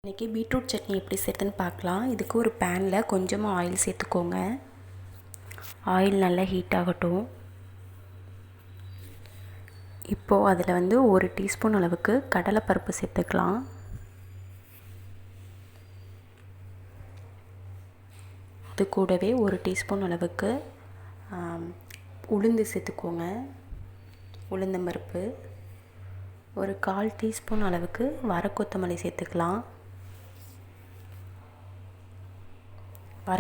இன்றைக்கி பீட்ரூட் சட்னி எப்படி செய்கிறதுன்னு பார்க்கலாம். இதுக்கு ஒரு பேனில் கொஞ்சமாக ஆயில் சேர்த்துக்கோங்க. ஆயில் நல்லா ஹீட் ஆகட்டும். இப்போது அதில் 1 டீஸ்பூன் அளவுக்கு கடலைப்பருப்பு சேர்த்துக்கலாம். அது கூடவே 1 டீஸ்பூன் அளவுக்கு உளுந்து சேர்த்துக்கோங்க. உளுந்தம்பருப்பு. ஒரு 1/4 டீஸ்பூன் அளவுக்கு கொத்தமல்லி சேர்த்துக்கலாம்.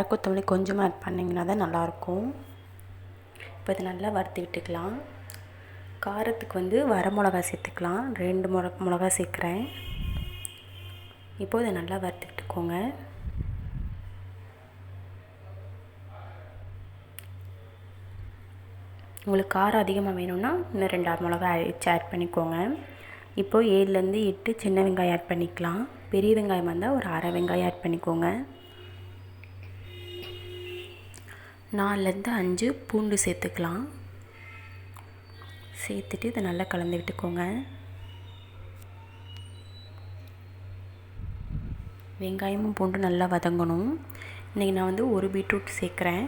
கொத்தமல்லி கொஞ்சமாக ஆட் பண்ணிங்கன்னா தான் நல்லாயிருக்கும். இப்போ இதை நல்லா வறுத்து விட்டுக்கலாம். காரத்துக்கு வரமிளகா சேர்த்துக்கலாம். 2 மிளகா சேர்க்குறேன். இப்போது இதை நல்லா வறுத்து விட்டுக்கோங்க. உங்களுக்கு காரம் அதிகமாக வேணும்னா இன்னும் 2 மிளகா ஆட் பண்ணிக்கோங்க. இப்போது 7லேருந்து 8 சின்ன வெங்காயம் ஆட் பண்ணிக்கலாம். பெரிய வெங்காயம் வந்தால் ஒரு அரை வெங்காயம் ஆட் பண்ணிக்கோங்க. 4லேருந்து 5 பூண்டு சேர்த்துக்கலாம். சேர்த்துட்டு இதை நல்லா கலந்து விட்டுக்கோங்க. வெங்காயமும் பூண்டும் நல்லா வதங்கணும். இன்றைக்கி நான் 1 பீட்ரூட் சேர்க்குறேன்.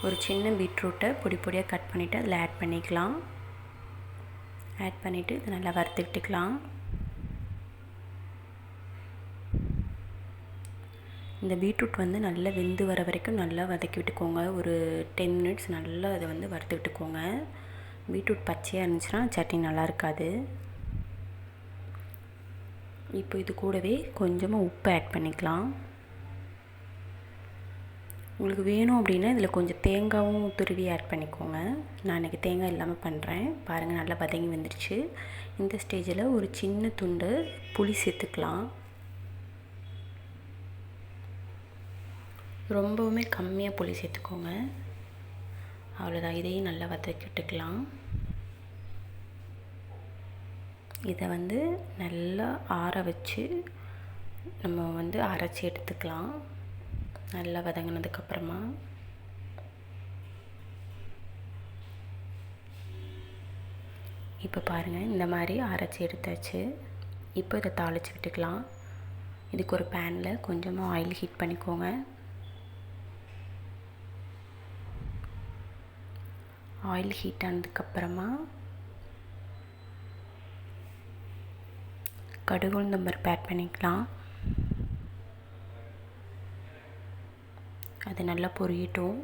ஒரு சின்ன பீட்ரூட்டை பொடி பொடியாக கட் பண்ணிவிட்டு அதில் ஆட் பண்ணிக்கலாம். ஆட் பண்ணிவிட்டு இதை நல்லா வறுத்து விட்டுக்கலாம். இந்த பீட்ரூட் நல்லா வெந்து வர வரைக்கும் நல்லா வதக்கி விட்டுக்கோங்க. ஒரு 10 மினிட்ஸ் நல்லா அதை வறுத்து விட்டுக்கோங்க. பீட்ரூட் பச்சையாக இருந்துச்சுன்னா சட்னி நல்லா இருக்காது. இப்போ இது கூடவே கொஞ்சமாக உப்பு ஆட் பண்ணிக்கலாம். உங்களுக்கு வேணும் அப்படின்னா இதில் கொஞ்சம் தேங்காயும் துருவி ஆட் பண்ணிக்கோங்க. நான் இன்றைக்கி தேங்காய் இல்லாமல் பண்ணுறேன். பாருங்கள் நல்லா வதங்கி வந்துடுச்சு. இந்த ஸ்டேஜில் ஒரு சின்ன துண்டு புளி சேர்த்துக்கலாம். ரொம்பவுமே கம்மியாக புளி சேர்த்துக்கோங்க. அவ்வளோதான். இதையும் நல்லா வதக்கி விட்டுக்கலாம். இதை நல்லா ஆற வச்சு நம்ம அரைச்சி எடுத்துக்கலாம். நல்லா வதங்கினதுக்கப்புறமா இப்போ பாருங்கள் இந்த மாதிரி அரைச்சி எடுத்தாச்சு. இப்போ இதை தாளித்து விட்டுக்கலாம். இதுக்கு ஒரு பேனில் கொஞ்சமாக ஆயில் ஹீட் பண்ணிக்கோங்க. ஆயில் ஹீட் ஆனதுக்கப்புறமா கடுகு உளுந்தம்பருப்பு ஆட் பண்ணிக்கலாம். அது நல்லா பொரியட்டும்.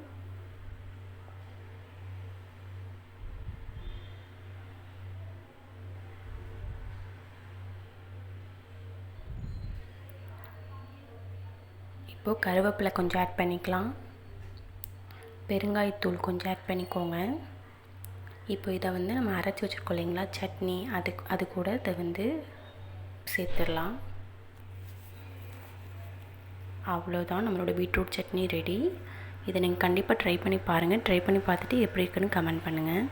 இப்போது கருவேப்பிலை கொஞ்சம் ஆட் பண்ணிக்கலாம். பெருங்காயத்தூள் கொஞ்சம் ஆட் பண்ணிக்கோங்க. இப்போ இதை நம்ம அரைச்சி வச்சுருக்கோம் இல்லைங்களா சட்னி, அது கூட இதை சேர்த்துடலாம். அவ்வளோதான், நம்மளோட பீட்ரூட் சட்னி ரெடி. இதை நீங்கள் கண்டிப்பாக ட்ரை பண்ணி பாருங்கள். ட்ரை பண்ணி பார்த்துட்டு எப்படி இருக்குன்னு கமெண்ட் பண்ணுங்கள்.